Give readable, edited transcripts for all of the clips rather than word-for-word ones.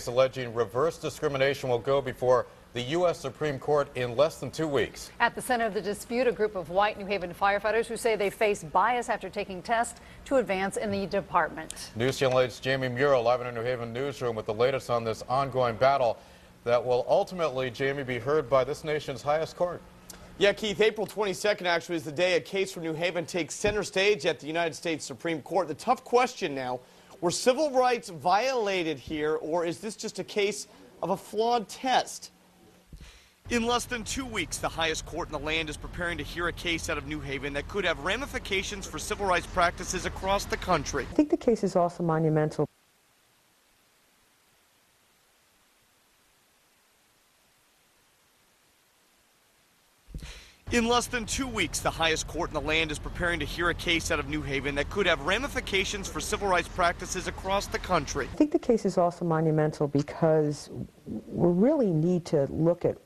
Alleging reverse discrimination will go before the U.S. Supreme Court in less than 2 weeks. At the center of the dispute, a group of white New Haven firefighters who say they face bias after taking tests to advance in the department. News Channel 8's Jamie Muro live in our New Haven newsroom with the latest on this ongoing battle that will ultimately, Jamie, be heard by this nation's highest court. Yeah, Keith, April 22nd actually is the day a case from New Haven takes center stage at the United States Supreme Court. The tough question now, were civil rights violated here, or is this just a case of a flawed test? In less than 2 weeks, the highest court in the land is preparing to hear a case out of New Haven that could have ramifications for civil rights practices across the country. I think the case is also monumental. In less than 2 weeks, the highest court in the land is preparing to hear a case out of New Haven that could have ramifications for civil rights practices across the country. I think the case is also monumental because we really need to look at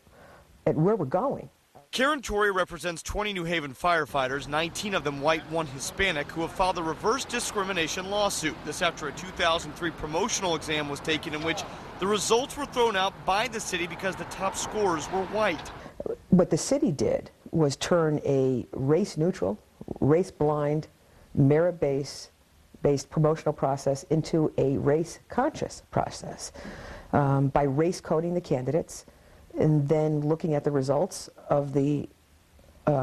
where we're going. Karen Torrey represents 20 New Haven firefighters, 19 of them white, 1 Hispanic, who have filed a reverse discrimination lawsuit. This after a 2003 promotional exam was taken in which the results were thrown out by the city because the top scorers were white. What the city did was turn a race-neutral, race-blind, merit-based promotional process into a race-conscious process by race-coding the candidates and then looking at the results of the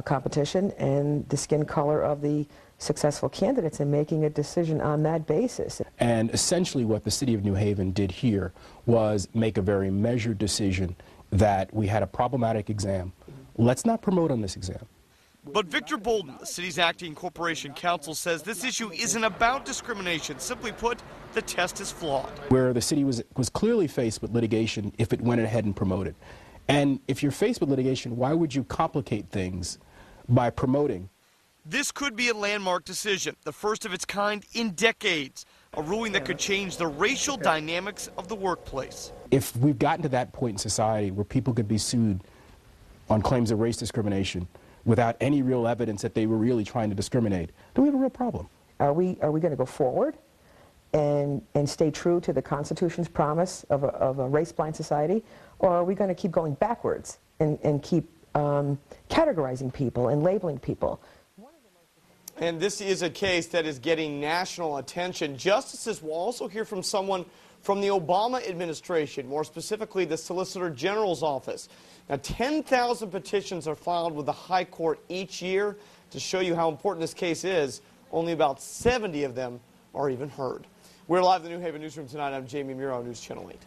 competition and the skin color of the successful candidates and making a decision on that basis. And essentially what the city of New Haven did here was make a very measured decision that we had a problematic exam. Let's not promote on this exam. But Victor Bolden, the city's acting corporation counsel, says this issue isn't about discrimination. Simply put, the test is flawed. Where the city was clearly faced with litigation if it went ahead and promoted. And if you're faced with litigation, why would you complicate things by promoting? This could be a landmark decision, the first of its kind in decades, a ruling that could change the racial dynamics of the workplace. If we've gotten to that point in society where people could be sued on claims of race discrimination without any real evidence that they were really trying to discriminate, then we have a real problem. Are we going to go forward and stay true to the Constitution's promise of a race-blind society, or are we going to keep going backwards and keep categorizing people and labeling people? And this is a case that is getting national attention. Justices will also hear from someone from the Obama administration, more specifically the Solicitor General's office. Now, 10,000 petitions are filed with the High Court each year. To show you how important this case is, only about 70 of them are even heard. We're live in the New Haven newsroom tonight. I'm Jamie Muro, News Channel 8.